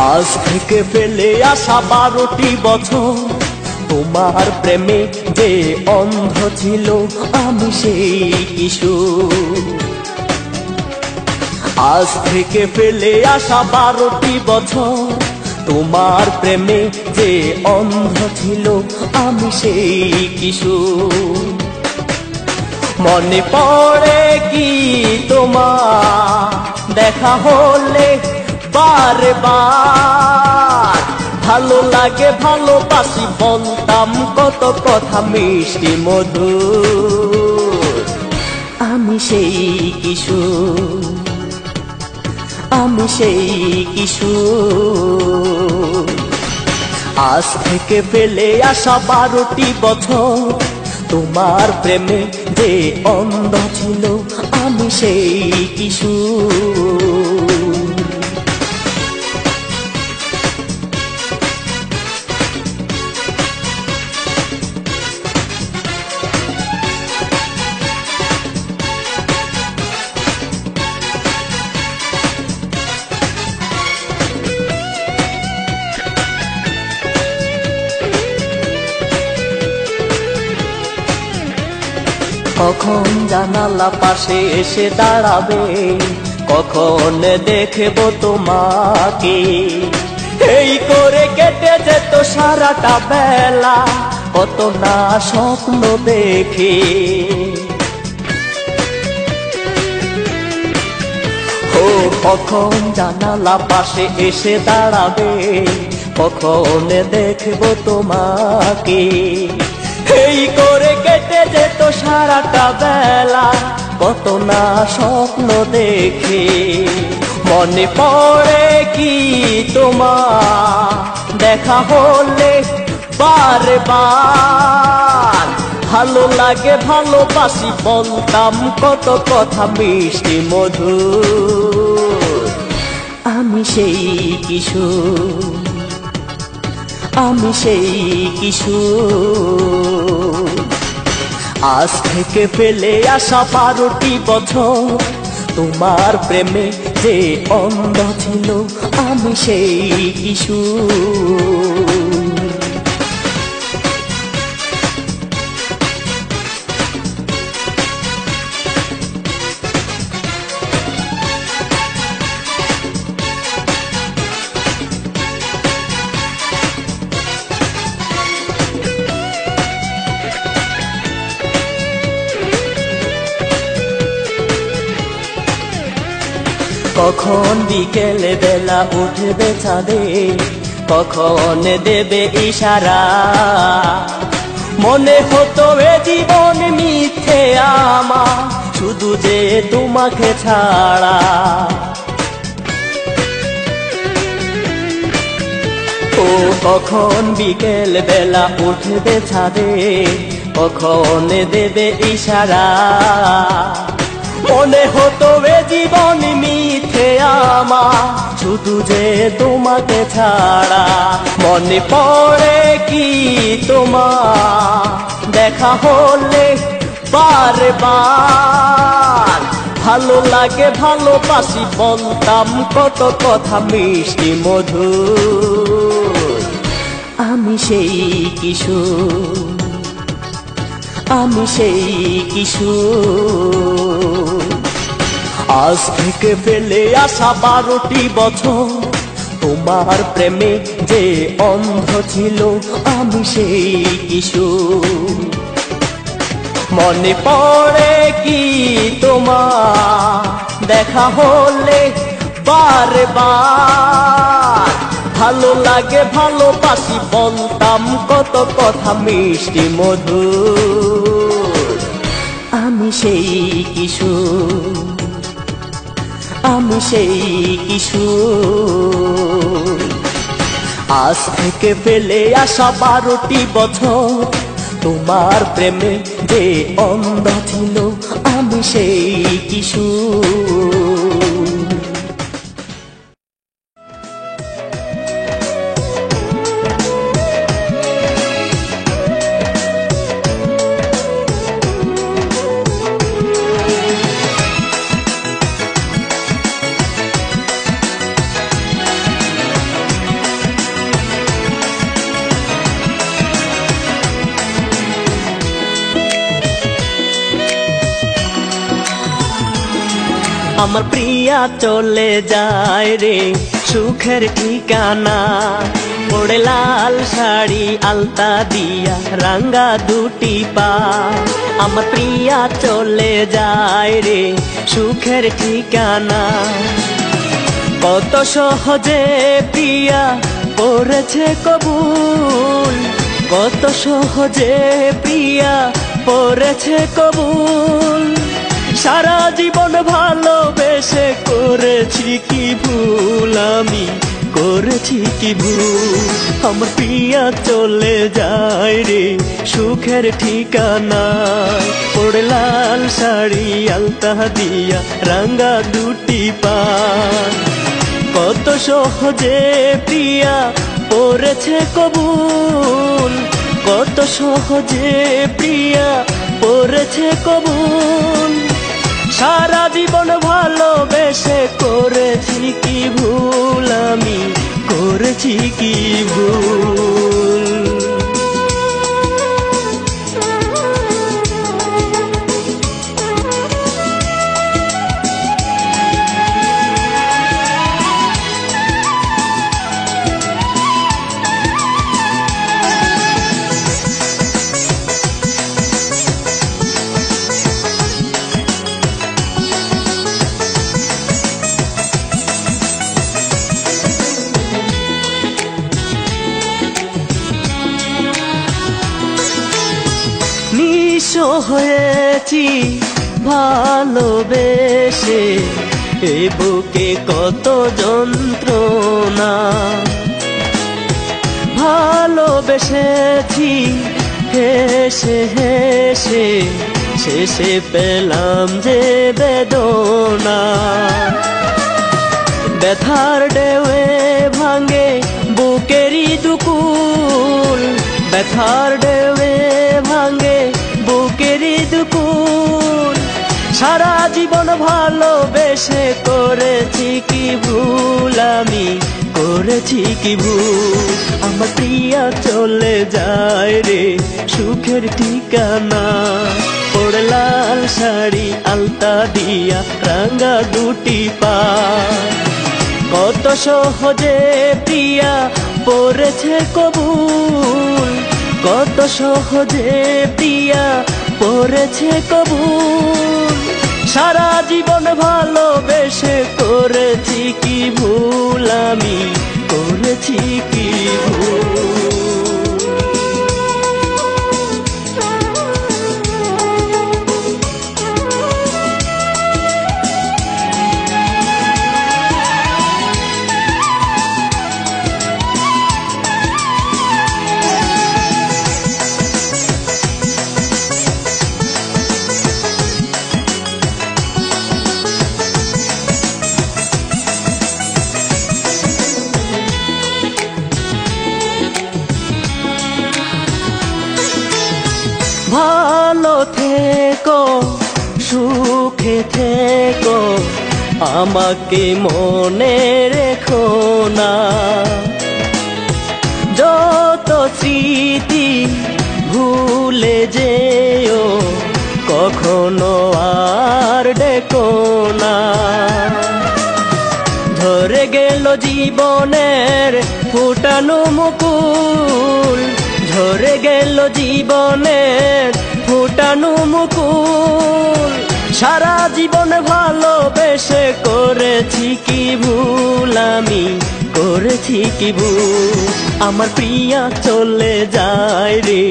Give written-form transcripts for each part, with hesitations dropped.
আজ থেকে ফেলে আসা 12টি বছর তোমার প্রেমে যে অন্ধ ছিল আমি সেই কিশোর। আজ থেকে ফেলে আসা 12টি বছর তোমার প্রেমে যে অন্ধ ছিল আমি সেই কিশোর। মনে পড়ে কি তোমার দেখা হলে বারে বার, ভালো লাগে ভালোবাসি বলতাম কত কথা মিষ্টি মধুর। আমি সেই কিশোর, আমি সেই কিশোর। আজ থেকে ফেলে আসা 12টি বছর তোমার প্রেমে যে অন্ধ ছিল আমি সেই কিশোর। কখন জানালা পাশে এসে দাঁড়াবে, কখন দেখব তোমাকে, এই করে কেটে যেত সারাটা বেলা কত না স্বপ্ন দেখে। ও কখন জানালা পাশে এসে দাঁড়াবে, কখন দেখব তোমাকে, এই করে কেটে যেত সারাটা বেলা কত না স্বপ্ন দেখে। মনে পড়ে কি তোমার দেখা হলে বারে বার, ভালো লাগে ভালোবাসি বলতাম কত কথা মিষ্টি মধুর। আমি সেই কিশোর, আমি সেই কিশোর। আজ থেকে ফেলে আসা 12টি বছর তোমার প্রেমে যে অন্ধ ছিল আমি সেই কিশোর। কখন বিকেল বেলা উঠবে চাঁদে, কখন দেবে ইশারা, মনে হতো এ জীবন মিথ্যে আমার শুধু যে তোমাকে ছাড়া। ও কখন বিকেল বেলা উঠবে ছাদে, কখন দেবে ইশারা, মনে হতো এ জীবন মিথ্যে আমার শুধু যে তোমাকে ছাড়া। মনে পড়ে কি তোমার দেখা হলে বারে বার, ভালো লাগে ভালোবাসি বলতাম কত কথা মিষ্টি মধুর। আমি সেই কিশোর, আমি সেই কিশোর। আজ থেকে ফেলে আসা 12টি বছর তোমার প্রেমে যে অন্ধ ছিল আমি সেই কিশোর। মনে পড়ে কি তোমার দেখা হলে বারে বার, ভালো লাগে ভালোবাসি বলতাম কত কথা মিষ্টি মধুর। আমি সেই কিশোর, আমি সেই কিশোর। আজ থেকে ফেলে আসা 12টি বছর তোমার প্রেমে যে অন্ধ ছিল আমি সেই কিশোর। আমার প্রিয়া চলে যায় রে সুখের ঠিকানা পড়ে লাল শাড়ি আলতা দিয়া রাঙ্গা দুটি পা আমার প্রিয়া চলে যায় রে সুখের ঠিকানা কত সহজে প্রিয়া করেছে কবুল কত সহজে প্রিয়া করেছে কবুল সারা জীবন ভালোবেসে করেছি কি ভুল আমি করেছি কি ভুল আমার প্রিয়া চলে যায় রে সুখের ঠিকানায় পড়ে লাল শাড়ি আলতা দিয়া রাঙ্গা দুটি পা কত সহজে প্রিয়া করেছে কবুল কত সহজে প্রিয়া করেছে কবুল সারা জীবন ভালোবেসে করেছি কি ভুল আমি করেছি কি ভুল হয়েছি ভালোবেসে এ বুকে কত যন্ত্রণা ভালোবেসেছি হেসে হেসে শেষে পেলাম যে বেদনা ব্যথার ঢেউয়ে ভাঙে বুকেরই দুকুল ব্যথার ঢেউয়ে ভাঙে বুকেরই দুকুল সারা জীবন ভালোবেসে করেছি কি ভুল আমি করেছি কি ভুল আমার প্রিয়া চলে যায় রে সুখের ঠিকানা পড়ে লাল শাড়ি আলতা দিয়া রাঙ্গা দুটি পা কত সহজে প্রিয়া পড়েছে কবুল কত সহজে প্রিয়া পড়েছে কবুল সারা জীবন ভালোবেসে করেছি কি ভুল আমি করেছি কি ভুল ভালো থেকো সুখে থেকো আমাকে মনে রেখো না যত স্মৃতি ভুলে যেও কখনো আর ডেকো না ধরে গেল জীবনের ফুটানো মুকুল ঝরে গেল জীবনের ফুটানো মুকুল সারা জীবন ভালোবেসে করেছি কি ভুল আমি করেছি কি ভুল আমার প্রিয়া চলে যায় রে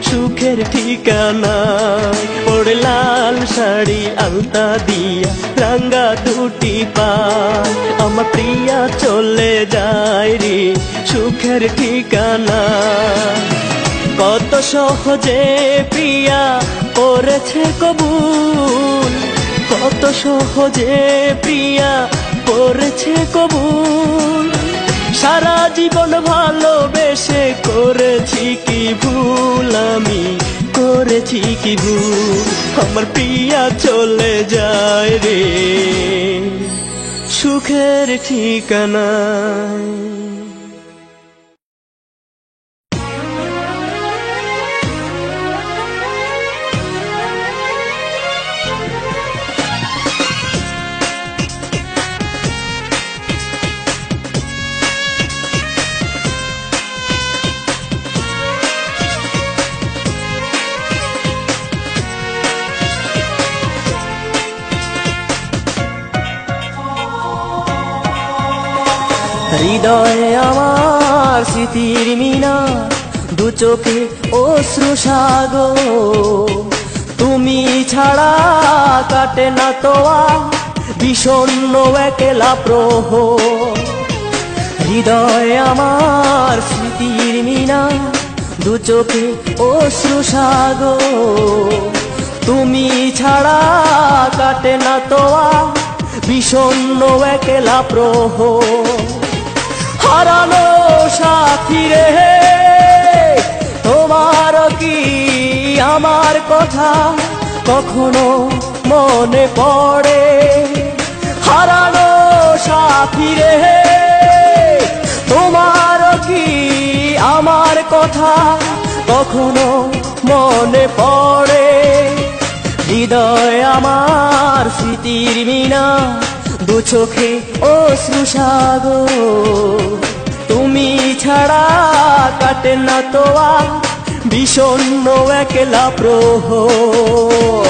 সুখের ঠিকানায় পড়ে লাল শাড়ি আলতা দিয়া রাঙ্গা দুটি পা আমার প্রিয়া চলে যায় রে সুখের ঠিকানা কত সহজে প্রিয়া করেছে কবুল কত সহজে প্রিয়া করেছে কবুল সারা জীবন ভালোবেসে করেছি কি ভুল আমি করেছি কি ভুল আমার প্রিয়া চলে যায় রে সুখের ঠিকানায় হৃদয়ে আমার স্মৃতির মিনা, দু চোখে অশ্রু সাগর। তুমি ছাড়া কাটে না তো আর বিষণ্ণ একলা প্রহর। হৃদয়ে আমার স্মৃতির মিনা, দু চোখে অশ্রু সাগর। তুমি ছাড়া কাটে না তো আর বিষণ্ণ একলা প্রহর। হারানো সাথী রে, তোমার কি আমার কথা কখনো মনে পড়ে? হারানো সাথী রে, তোমার কি আমার কথা কখনো মনে পড়ে? হৃদয় আমার স্মৃতির মিনা, দু চোখে অশ্রু সাগর। তুমি ছাড়া কাটে না তো আর বিষণ্ণ একলা প্রহর।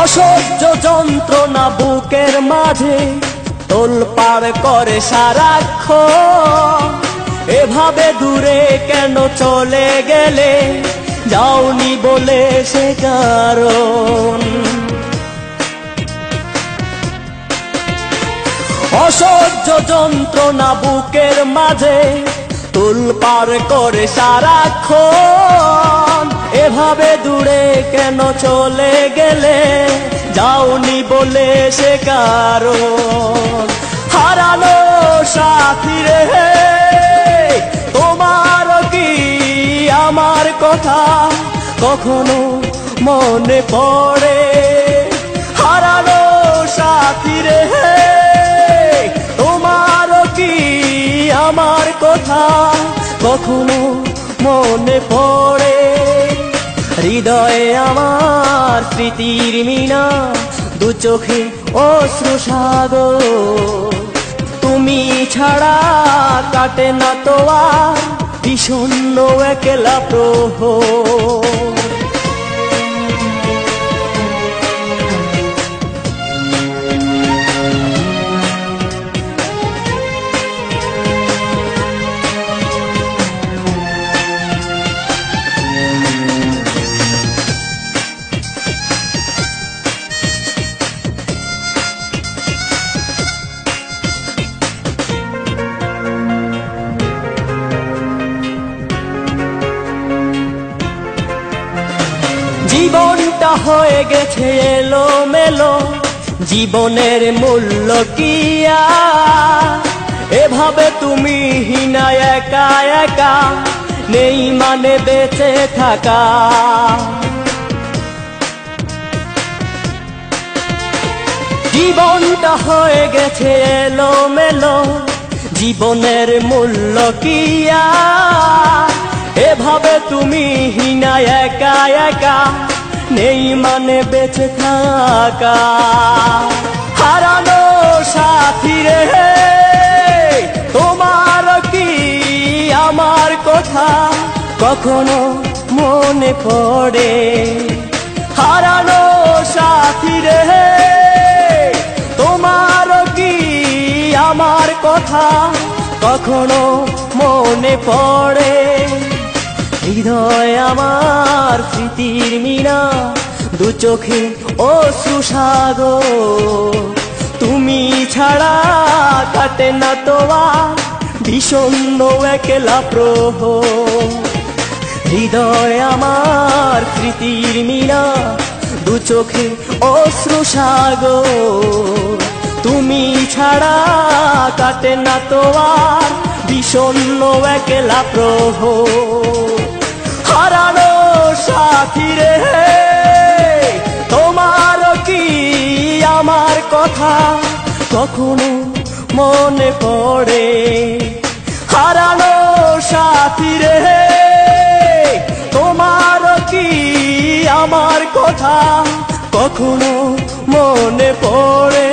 অসহ্য যন্ত্রণা বুকের মাঝে তোলপাড় করে সারাক্ষণ। এভাবে দূরে কেন চলে গেলে, যাওনি বলে সে কারণ। অসহ্য যন্ত্রণা বুকের মাঝে তোলপাড় করে সারাক্ষণ। এভাবে দূরে কেন চলে গেলে, যাওনি বলে সে কারণ। হারানো সাথী রে, তোমার কি আমার কথা কখনো মনে পড়ে? হারানো সাথী রে, তোমার কি আমার কথা কখনো মনে পড়ে? হৃদয়ে আমার স্মৃতির মিনা, দু চোখে অশ্রু সাগর। তুমি ছাড়া কাটে না তো আর বিষণ্ণ একলা প্রহর। জীবনটা হয়ে গেছে এলোমেলো, জীবনের মূল্য কি আর? এভাবে তুমি হীনা একা একা, নেই মানে বেঁচে থাকা। জীবনটা হয়ে গেছে এলোমেলো, জীবনের মূল্য কি আর? এভাবে তুমি হীনা একা একা, নেই মানে বেঁচে থাকা। হারানো সাথী রে, তোমার কি আমার কথা কখনো মনে পড়ে? হারানো সাথী রে, তোমার কি আমার কথা কখনো মনে পড়ে? হৃদয় আমার স্মৃতির মিনা, দু চোখে অশ্রু সাগর। তুমি ছাড়া কাটে না তো আর বিষণ্ণ একলা প্রহর। হৃদয় আমার স্মৃতির মিনা, দু চোখে অশ্রু সাগর। তুমি ছাড়া কাটে না তো আর বিষণ্ণ একলা প্রহর। হারানো সাথী রে, তোমার কি আমার কথা কখনো মনে পড়ে হারানো সাথী রে তোমার কি আমার কথা কখনো মনে পড়ে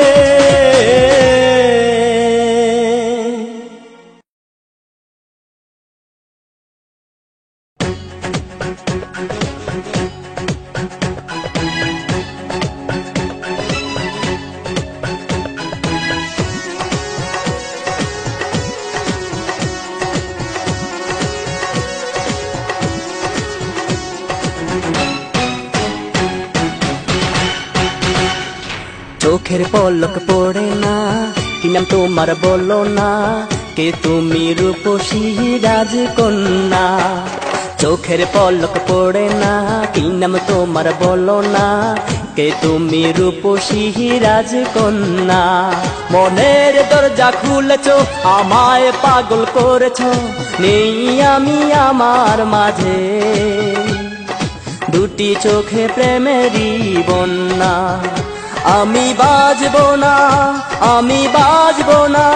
চোখের পলক পড়ে না কি নাম তোমার বলো না কে তুমি রূপসী রাজকন্যা চোখের পলক পড়ে না কি নাম তোমার বলো না কে তুমি রূপসী রাজকন্যা মনের দরজা খুলেছো আমায় পাগল করেছো নেই আমি আমার মাঝে দুটি চোখে প্রেমেরই বন্যা আমি বাজবো না আমি বাজবো না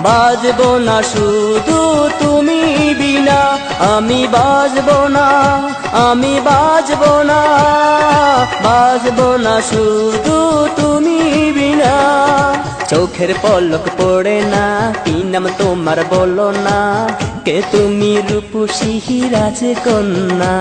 বাজবো না শুধু তুমি বিনা আমি বাজবো না আমি বাজবো না বাজবো না শুধু তুমি বিনা চোখের পলক পড়ে না কি নাম তোমার বলো না কে তুমি রূপসী রাজকন্যা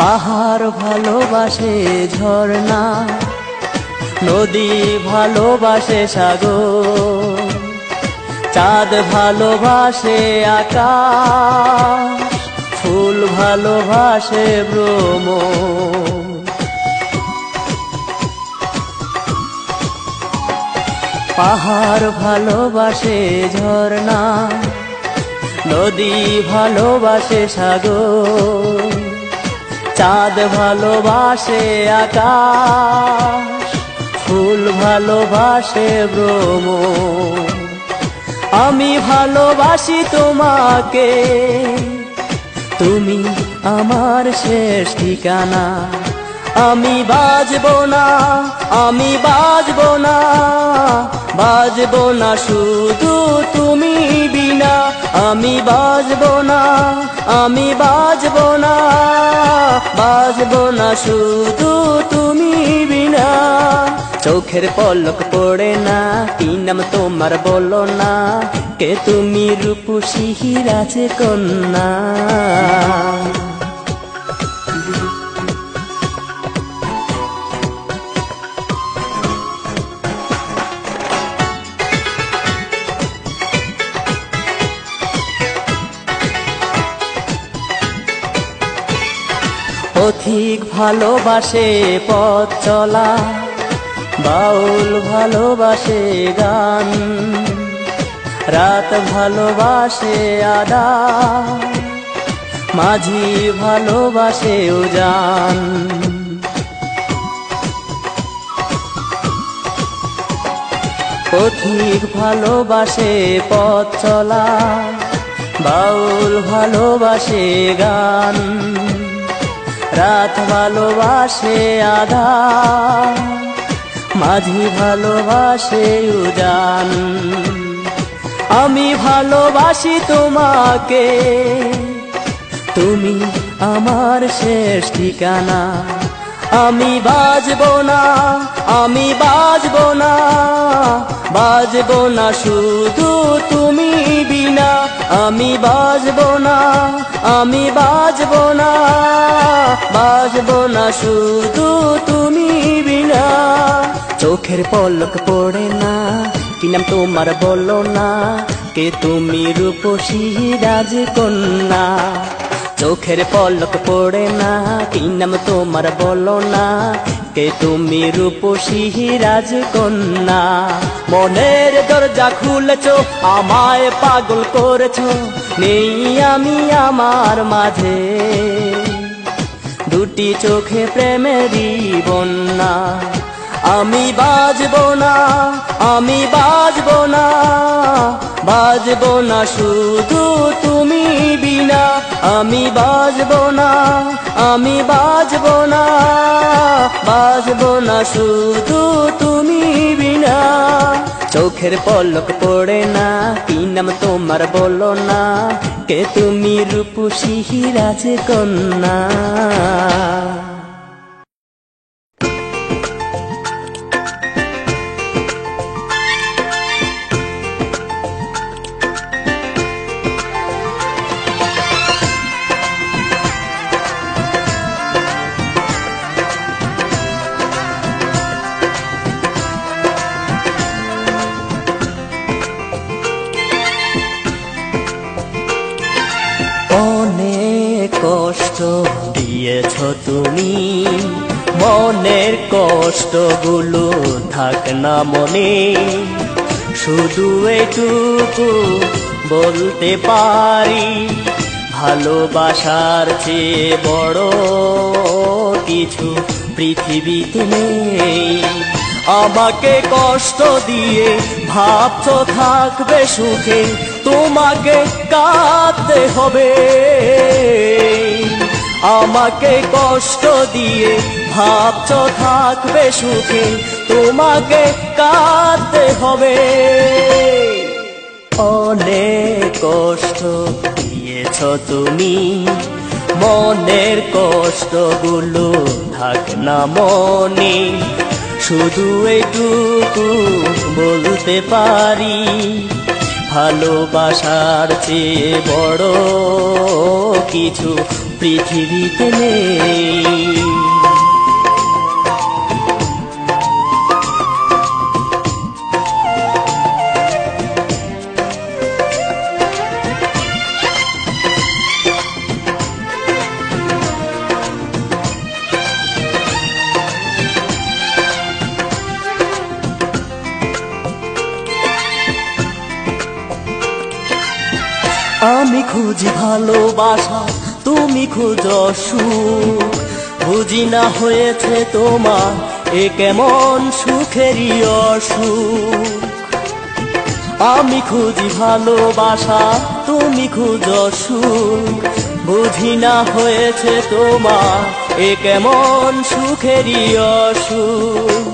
পাহাড় ভালোবাসে ঝর্ণা নদী ভালোবাসে সাগর চাঁদ ভালোবাসে আকাশ ফুল ভালোবাসে ভ্রমর পাহাড় ভালোবাসে ঝর্ণা নদী ভালোবাসে সাগর চাঁদ ভালোবাসে আকাশ ফুল ভালোবাসে ভ্রমর আমি ভালোবাসি তোমাকে তুমি আমার শেষ ঠিকানা আমি বাজবো না আমি বাজবো না বাজবো না শুধু তুমি বিনা আমি বাজবো না আমি বাজবো না বাজবো না শুধু তুমি বিনা চোখের পলক পড়ে না কি নাম তোমার বলো না কে তুমি রূপসী রাজকন্যা পথিক ভালোবাসে পথ চলা বাউল ভালোবাসে গান রাত ভালোবাসে আদা মাঝি ভালোবাসে উজান পথিক ভালোবাসে পথ চলা বাউল ভালোবাসে গান রাত ভালোবাসে আধা মাঝি ভালোবাসে উজান আমি ভালোবাসি তোমাকে তুমি আমার শেষ ঠিকানা আমি বাজবো না আমি বাজবো না বাজবো না শুধু তুমি বিনা আমি বাজবো না আমি বাজবো না বাজবো না শুধু তুমি বিনা চোখের পলক পড়ে না কি নাম তোমার বলো না কে তুমি রূপসী রাজকন্যা চোখের পলক পড়ে না কি নাম তোমার বলো না কে তুমি রূপসী রাজকন্যা মনের দরজা খুলেছো আমায় পাগল করেছো নেই আমি আমার মাঝে দুটি চোখে প্রেমেরই বন্যা আমি বাজবো না, আমি বাজবো না, বাজবো না শুধু তুমি বিনা। আমি বাজবো না, আমি বাজবো না, বাজবো না শুধু তুমি বিনা। চোখের পলক পড়ে না, কি নাম তোমার বলো না, কে তুমি রূপসী রাজকন্যা। কষ্ট দিয়েছ তুমি, মনের কষ্টগুলো থাক না মনে। শুধু এটুকু বলতে পারি, ভালোবাসার চেয়ে বড় কিছু পৃথিবীতে নেই। আমাকে কষ্ট দিয়ে ভাবছো থাকবে সুখে, তোমাকে কাঁদতে হবে। আমাকে কষ্ট দিয়ে ভাবছো থাকবে সুখে, তোমাকে কাঁদতে হবে। অনেক কষ্ট দিয়েছ তুমি, মনের কষ্টগুলো থাক না মনে। শুধু এইটুকু বলতে পারি, ভালোবাসার চেয়ে বড় কিছু পৃথিবীতে নেই। আমি খুঁজি ভালোবাসা, তুমি খুঁজো সুখ। বুঝি না হয়েছে তোমার এ কেমন সুখেরই অসুখ। আমি খুঁজি ভালোবাসা, তুমি খুঁজো সুখ। বুঝি না হয়েছে তোমার এ কেমন সুখেরই অসুখ।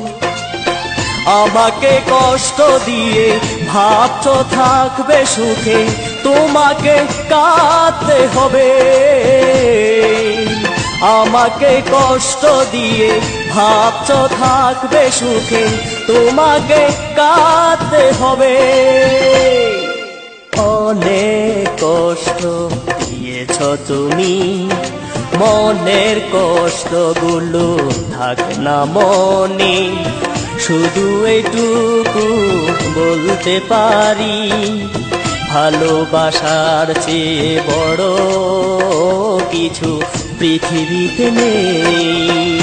আমাকে কষ্ট দিয়ে ভাবছো থাকবে সুখে, তোমাকে কাঁদতে হবে। আমাকে কষ্ট দিয়ে ভাবছো থাকবে সুখে, তোমাকে কাঁদতে হবে। অনেক কষ্ট দিয়েছ তুমি, মনের কষ্টগুলো থাক না মনে। শুধু এইটুকু বলতে পারি, ভালোবাসার চেয়ে বড় কিছু পৃথিবীতে নেই।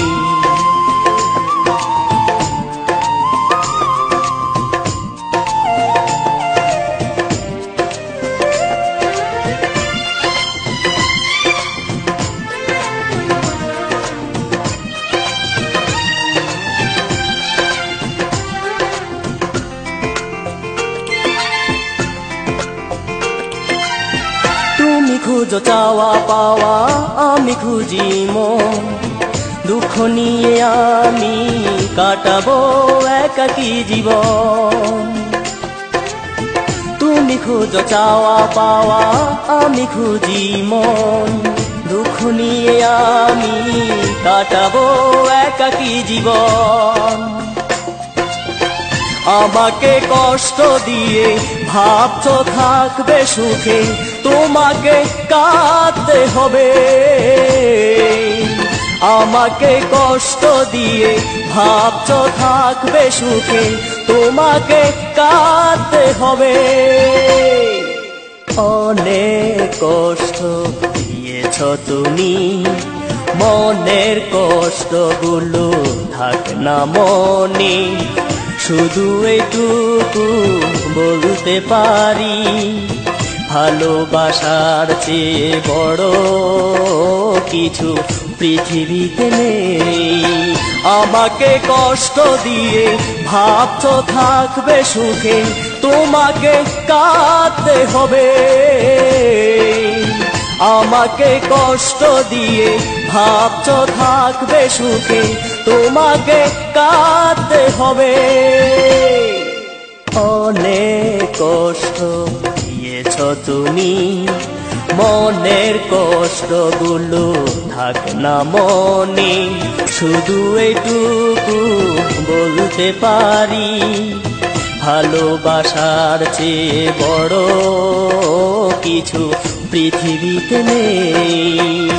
খুঁজো চাওয়া পাওয়া, আমি খুঁজি মন। দুঃখ নিয়ে আমি কাটাবো একাকী জীবন। তুমি খুঁজো চাওয়া পাওয়া, আমি খুঁজি মন। দুঃখ নিয়ে আমি কাটাবো একাকী জীবন। আমাকে কষ্ট দিয়ে ভাবছো থাকবে সুখে, তোমাকে কাঁদতে হবে। আমাকে কষ্ট দিয়ে ভাবছো থাকবে সুখে, তোমাকে কাঁদতে হবে। অনেক কষ্ট দিয়েছ তুমি, মনের কষ্টগুলো থাক না মনে। শুধু এইটুকু বলতে পারি, ভালোবাসার চেয়ে বড় কিছু পৃথিবীতে নেই। আমাকে কষ্ট দিয়ে ভাবছো থাকবে সুখে, তোমাকে কাঁদতে হবে। আমাকে কষ্ট দিয়ে ভাবছো থাকবে সুখে, তোমাকে কাঁদতে হবে। অনেক কষ্ট দিয়েছ তুমি, মনের কষ্টগুলো থাক না মনে। শুধু এইটুকু বলতে পারি, ভালোবাসার চেয়ে বড় কিছু পৃথিবীতে নেই।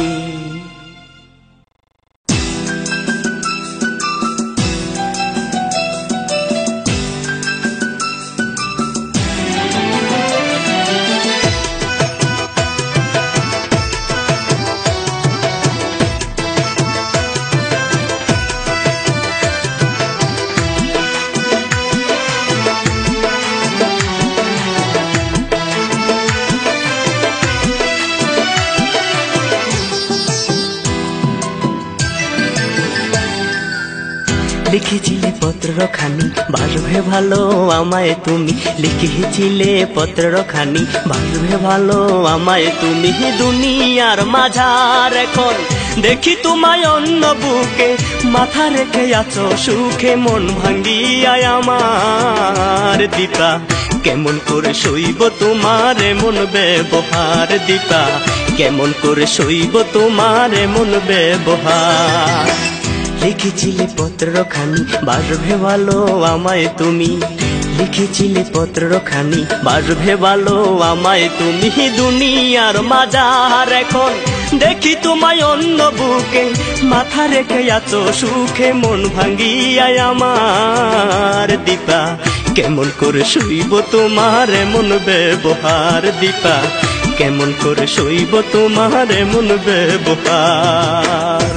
লিখেছিলে পত্রখানি বাসবে ভালো আমায় তুমি, লিখেছিলে পত্রখানি বাসবে ভালো আমায় তুমি। দুনিয়ার মাঝার এখন দেখি তোমায় অন্য বুকে, মাথা রেখে আছো সুখে মন ভাঙ্গিয়ায় আমার। দীপা কেমন করে সইব তোমার এমন ব্যবহার, দীপা কেমন করে সইব তোমার এমন ব্যবহার। লিখেছিলে পত্রখানি বাসবে ভালো আমায় তুমি, লিখেছিলে পত্রখানি বাসবে ভালো আমায় তুমি। দুনিয়ার মাঝার এখন দেখি তোমায় অন্য বুকে, মাথা রেখে আছো সুখে মন ভাঙ্গিয়ায় আমার। দীপা কেমন করে সইব তোমার এমন ব্যবহার, দীপা কেমন করে সইব তোমার এমন ব্যবহার।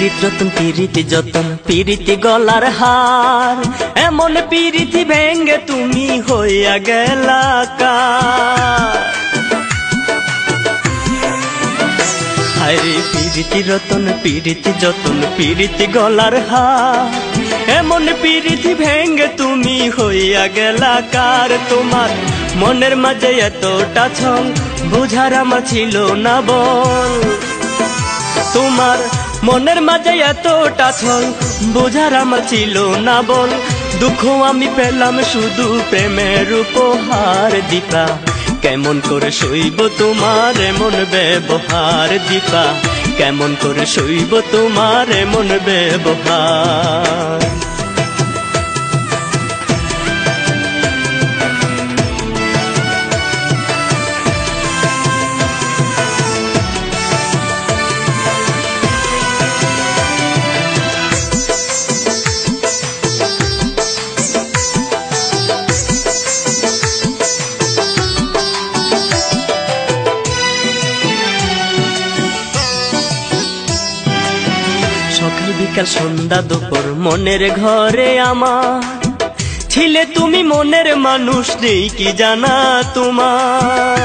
পিরিত যতন পিরিতি যতন পিরিতি গলার হার, এমন পিরিতি ভেঙ্গে তুমি হইয়া গেলা কার। হায়রে পিরিতি রতন পিরিতি যতন পিরিতি গলার হার, এমন পিরিতি ভেঙ্গে তুমি হইয়া গেলা কার। তোমার মনের মাঝে এতটা ছল বুঝার আমার ছিল না বল, তোমার মনের মাঝে এতটা ছল বোঝার আমার ছিল না বল। দুঃখ আমি পেলাম শুধু প্রেমের উপহার। দীপা কেমন করে সইব তোমার এমন ব্যবহার, দীপা কেমন করে সইব তোমার এমন ব্যবহার। সকাল বিকাল সন্ধ্যা দুপুর মনের ঘরে আমার ছিলে তুমি, মনের মানুষ নেই কি জানা তোমার।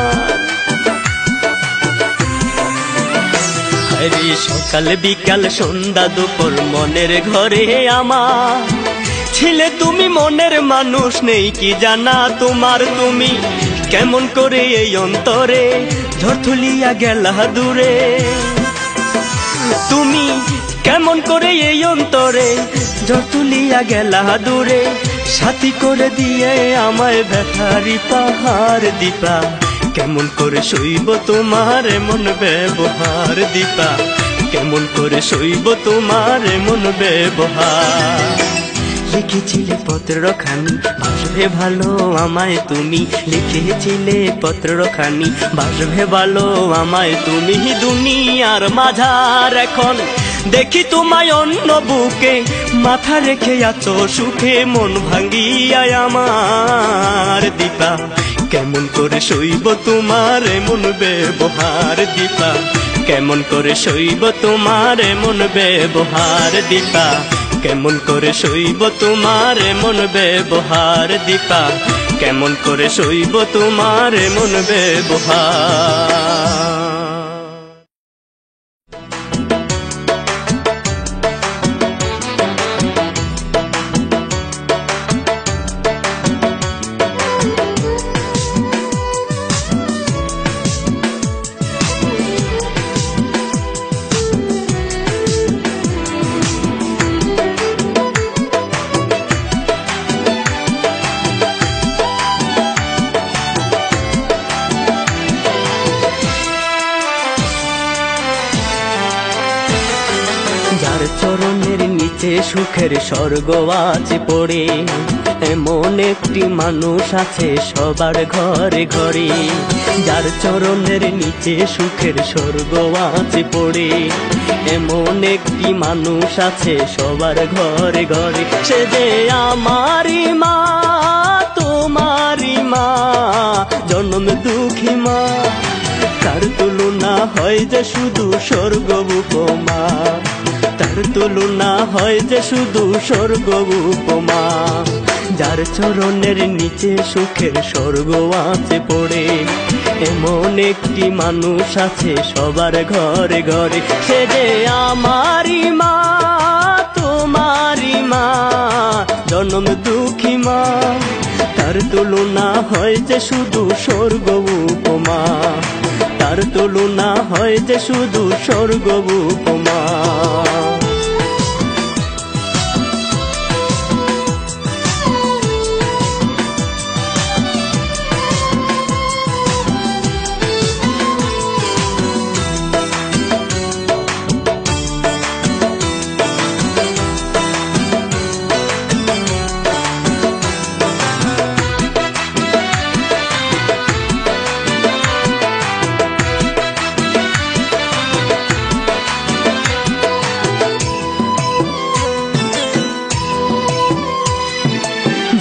আরে সকাল বিকাল সন্ধ্যা দুপুর মনের ঘরে আমার ছিলে তুমি, মনের মানুষ নেই কি জানা তোমার। তুমি কেমন করে এই অন্তরে ঝড় তুলিয়া গেলা দূরে, তুমি কেমন করে এই অন্তরে ঝড় তুলিয়া গেলা দূরে। সাথী করে দিয়ে আমায় ব্যথারি পাহাড়। দীপা কেমন করে সইব তোমার এমন ব্যবহার, দীপা কেমন করে সইব তোমার এমন ব্যবহার। লিখেছিলে পত্রখানি বাসবে ভালো আমায় তুমি, লিখেছিলে পত্রখানি বাসবে ভালো আমায় তুমি। দুনিয়ার মাঝার এখন দেখি তোমায় অন্য বুকে, মাথা রেখে আছো সুখে মন ভাঙ্গিয়ায় আমার। দীপা কেমন করে সইব তোমার এমন ব্যবহার, দীপা কেমন করে সইব তোমার এমন ব্যবহার। দীপা কেমন করে সইব তোমার এমন ব্যবহার, দীপা কেমন করে সইব তোমার এমন ব্যবহার। যার চরণের নিচে সুখের স্বর্গ আছে পড়ে, এমন একটি মানুষ আছে সবার ঘরে ঘরে। যার চরণের নিচে সুখের স্বর্গ আছে পড়ে, এমন একটি মানুষ আছে সবার ঘরে ঘরে। সে যে আমারই মা, তোমারই মা, জন্ম দুঃখী মা। তার তুলনা হয় যে শুধু স্বর্গ উপমা, তার তুলনা হয় যে শুধু স্বর্গ উপমা। যার চরণের নিচে সুখের স্বর্গ আছে পড়ে, এমন একটি মানুষ আছে সবার ঘরে ঘরে। সে যে আমারই মা, তোমারই মা, জন্ম দুঃখী মা। তার তুলনা হয় যে শুধু স্বর্গ উপমা, তার তুলনা হয় যে শুধু স্বর্গ উপমা।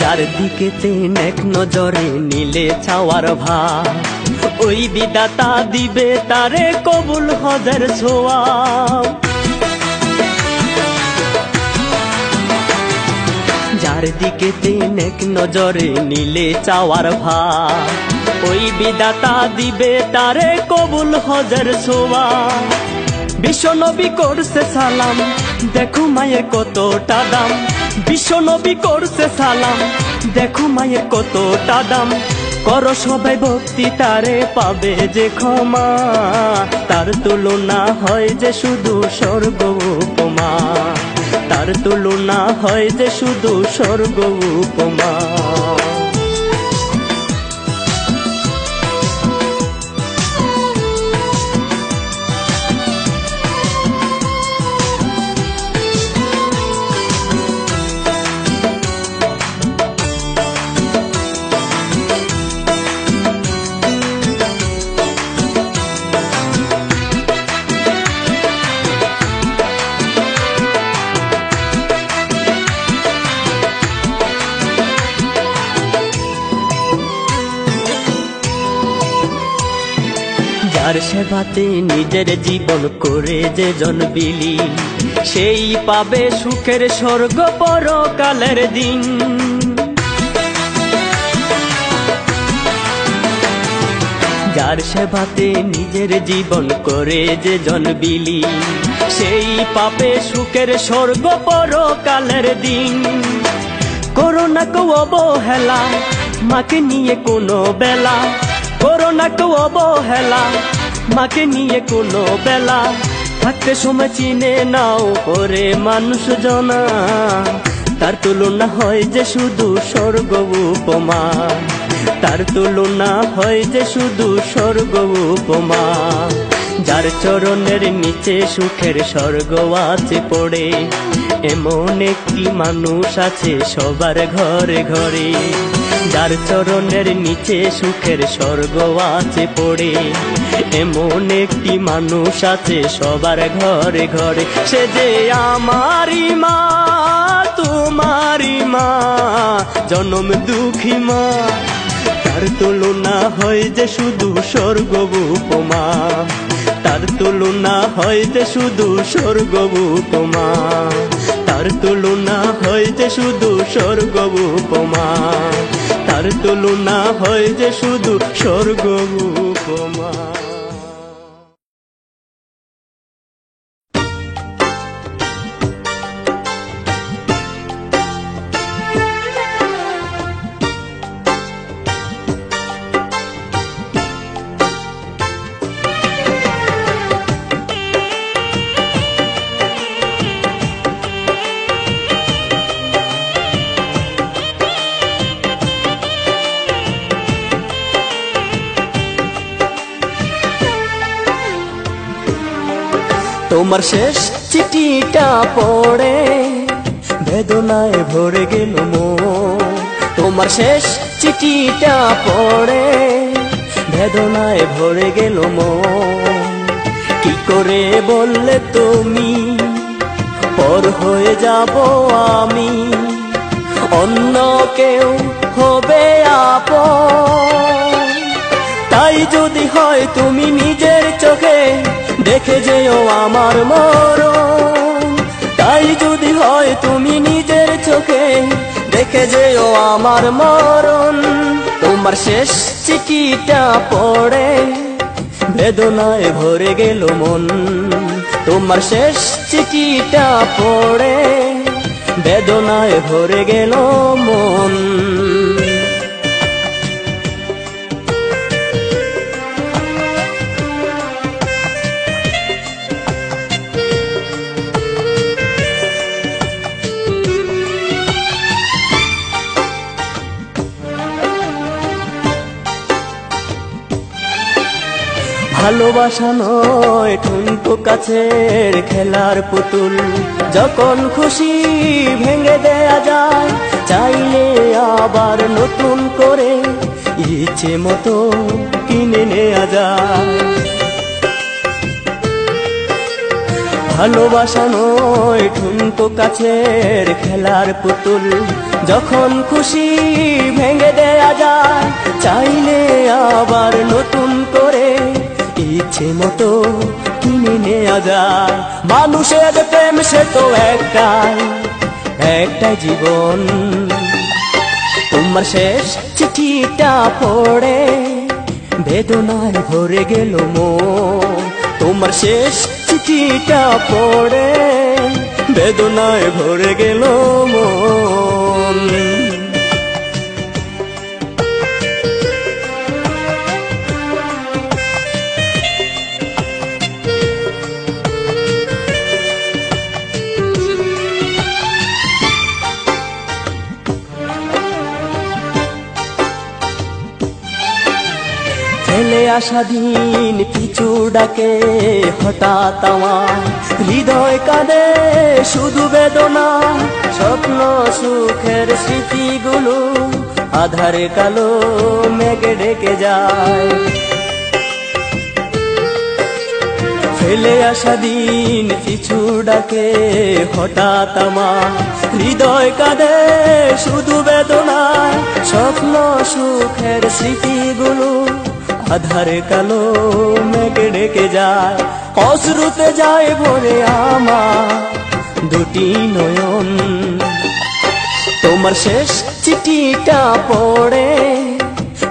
যার দিকে এক নজরে নিলে চাওয়ার ভাব, ওই বিধাতা দিবে তারে কবুল হজের ছোয়াব। যার দিকে এক নজরে নিলে চাওয়ার ভাব, ওই বিধাতা দিবে তারে কবুল হজের ছোয়াব। বিশ্বনবী করছে সালাম, দেখো মায়ের কতটা দাম। বিশ্বনবী করছে সালাম, দেখো মায়ের কতটা দাম। করো সবাই ভক্তি তারে পাবে যে ক্ষমা। তার তুলনা হয় যে শুধু স্বর্গ উপমা, তার তুলনা হয় যে শুধু স্বর্গ উপমা। যার সেবাতে নিজের জীবন করে যে জন বিলি, সেই পাবে সুখের স্বর্গ পরকালের দিন। যার সেবাতে নিজের জীবন করে যে জন বিলি, সেই পাবে সুখের স্বর্গ পরকালের দিন। করোনা কো অবহেলা, মাকে নিয়ে কোনো বেলা। করোনা কো অবহেলা, মাকে নিয়ে কোনো বেলা। থাকতে সময় চিনে নাও ওরে মানুষ জনা। তার তুলনা হয় যে শুধু স্বর্গ উপমা, তার তুলনা হয় যে শুধু স্বর্গ উপমা। যার চরণের নিচে সুখের স্বর্গ আছে পড়ে, এমন একটি মানুষ আছে সবার ঘরে ঘরে, যার চরণের নিচে সুখের স্বর্গ আছে পড়ে। এমন একটি মানুষ আছে সবার ঘরে ঘরে, সে যে আমারই মা, তোমারই মা, জনম দুঃখী মা। তার তুলনা হয় যে শুধু স্বর্গ উপমা, তার তুলনা হয় যে শুধু স্বর্গ উপমা, তার তুলনা হয় যে শুধু স্বর্গ উপমা, তার তুলনা হয় যে শুধু স্বর্গ উপমা। তোমার শেষ চিঠিটা পড়ে বেদনায় ভরে গেল মন, তোমার শেষ চিঠিটা পড়ে বেদনায় ভরে গেল মন। কি করে বললে তুমি পর হয়ে যাব আমি, অন্য কেউ হবে আপন। তাই যদি হয় তুমি নিজের চোখে দেখে যেও আমার মরণ, তাই যদি হয় তুমি নিজের চোখে দেখে যেও আমার মরণ। তোমার শেষ চিঠিটা পড়ে বেদনায় ভরে গেল মন, তোমার শেষ চিঠিটা পড়ে বেদনায় ভরে গেল মন। ভালোবাসা নয় ঠুনকো কাছের খেলার পুতুল, যখন খুশি ভেঙে দেয়া যায়, চাইলে আবার নতুন করে ইচ্ছে মতো কিনে নেয়া যায়। ভালোবাসা নয় ঠুনকো কাছের খেলার পুতুল, যখন খুশি ভেঙে দেয়া যায়, চাইলে আবার নতুন করে ইচ্ছে মতো কিনে নেয়া যায়। মানুষের প্রেম সে তো একটাই, একটাই জীবন। তোমার শেষ চিঠিটা পড়ে বেদনায় ভরে গেল মন, তোমার শেষ চিঠিটা পড়ে বেদনায় ভরে গেল মন। ফেলে আসা দিন পিছু ডাকে হঠাৎ আমার হৃদয় কাঁদে শুধু বেদনা, স্বপ্ন সুখের স্মৃতিগুলো আধারে কালো মেঘে ঢেকে যায়। ফেলে আসা দিন পিছু ডাকে হঠাৎ আমার হৃদয় কাঁদে শুধু বেদনা, স্বপ্ন সুখের স্মৃতিগুলো আধারে কালো মেঘে ঢেকে যায়। অশ্রুতে যায় ভরে আমার দুটি নয়ন, তোমার শেষ চিঠিটা পড়ে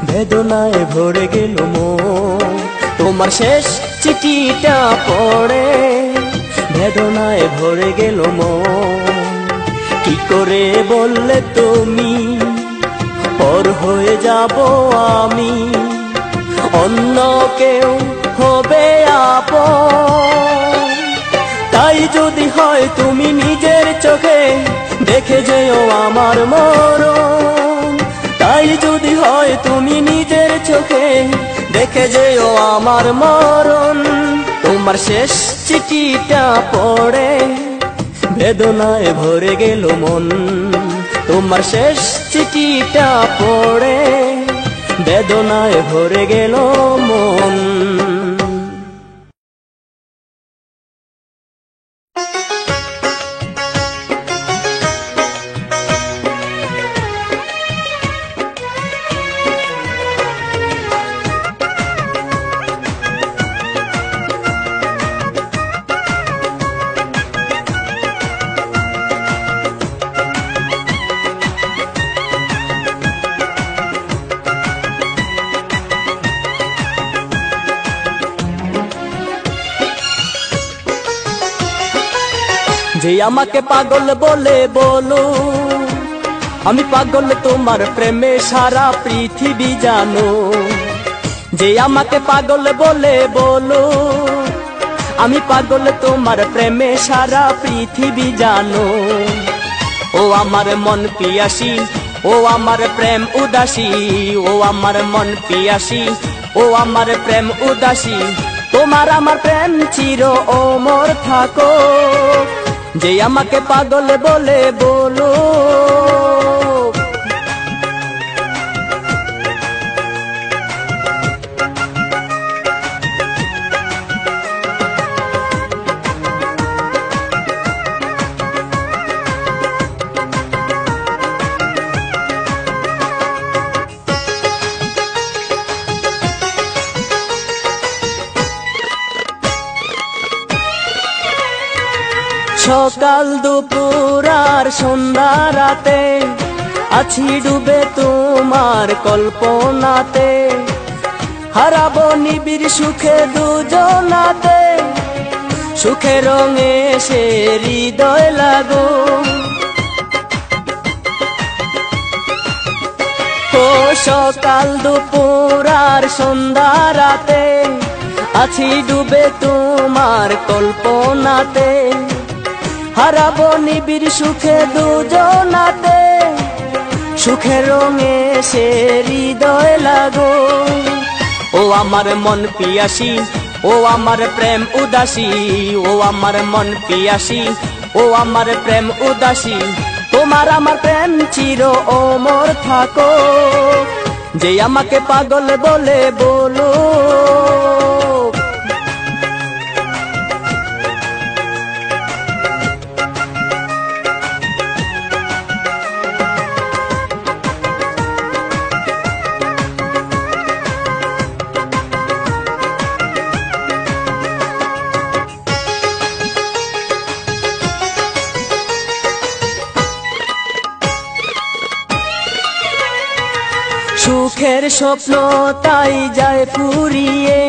বেদনায় ভরে গেল মন, তোমার শেষ চিঠিটা পড়ে বেদনায় ভরে গেল মন। কি করে বললে তুমি পর হয়ে যাব আমি, অন্য কেউ হবে আপন। তাই যদি হয় তুমি নিজের চোখে দেখে যেও আমার মরণ, তাই যদি হয় তুমি নিজের চোখে দেখে যেও আমার মরণ। তোমার শেষ চিঠিটা পড়ে বেদনায় ভরে গেল মন তোমার শেষ চিঠিটা পড়ে, বেদনায় ভরে গেল মন। যে আমাকে পাগল বলে বলো, আমি পাগল তোমার প্রেমে সারা পৃথিবী জানো। যে আমাকে পাগল বলে বলো, আমি পাগল তোমার প্রেমে সারা পৃথিবী জানো। ও আমার মন পিয়াসী, ও আমার প্রেম উদাসী, ও আমার মন পিয়াসী, ও আমার প্রেম উদাসী, তোমার আমার প্রেম চির অমর থাকো। যে আমাকে পাগল বলে বলো, সকাল দুপুর আর সন্ধ্যা রাতে আছি ডুবে তোমার কল্পনাতে, হারাবো নিবিড় সুখে দুজনাতে, সুখে রঙে সে হৃদয় লাগো। ও সকাল দুপুর আর সন্ধ্যা রাতে আছি ডুবে তোমার কল্পনাতে, হারাবো নিবিড় সুখে দুজনাতে, সুখে রঙে সে হৃদয় লাগো। ও আমার মন পিয়াসী, ও আমার প্রেম উদাসী, ও আমার মন পিয়াসী, ও আমার প্রেম উদাসী, তোমার আমার প্রেম চির অমর থাকো। যে আমাকে পাগল বলে বলো, সুখের স্বপ্ন তাই যায় ফুরিয়ে,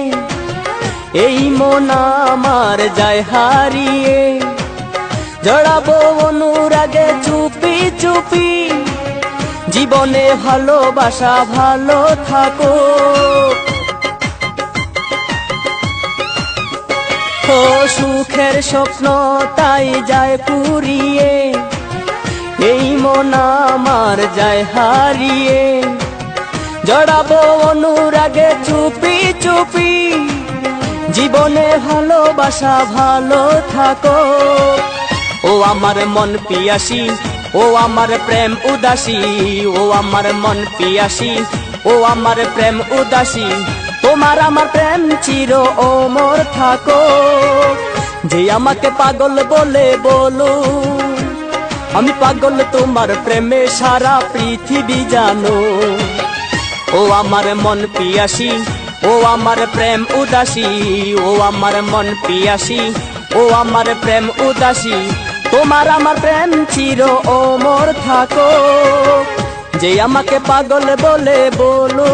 এই মন আমার যায় হারিয়ে, জড়াবো অনুরাগে চুপি চুপি, জীবনে ভালোবাসা ভালো থাকো। ও সুখের স্বপ্ন তাই যায় ফুরিয়ে, এই মন আমার যায় হারিয়ে, জড়াবো অনুরাগে চুপি চুপি, জীবনে ভালোবাসা ভালো থাকো। ও আমার মন পিয়াসী, ও আমার প্রেম উদাসী, ও আমার মন পিয়াসী, ও আমার প্রেম উদাসী, তোমার আমার প্রেম চির অমর থাকো। যে আমাকে পাগল বলে বলো, আমি পাগল তোমার প্রেমে সারা পৃথিবী জানো। ও আমার মন পিয়াসী, ও আমার প্রেম উদাসী, ও আমার মন পিয়াসী, ও আমার প্রেম উদাসী, তোমার আমার প্রেম চির অমর থাকো। যে আমাকে পাগল বলে বলো।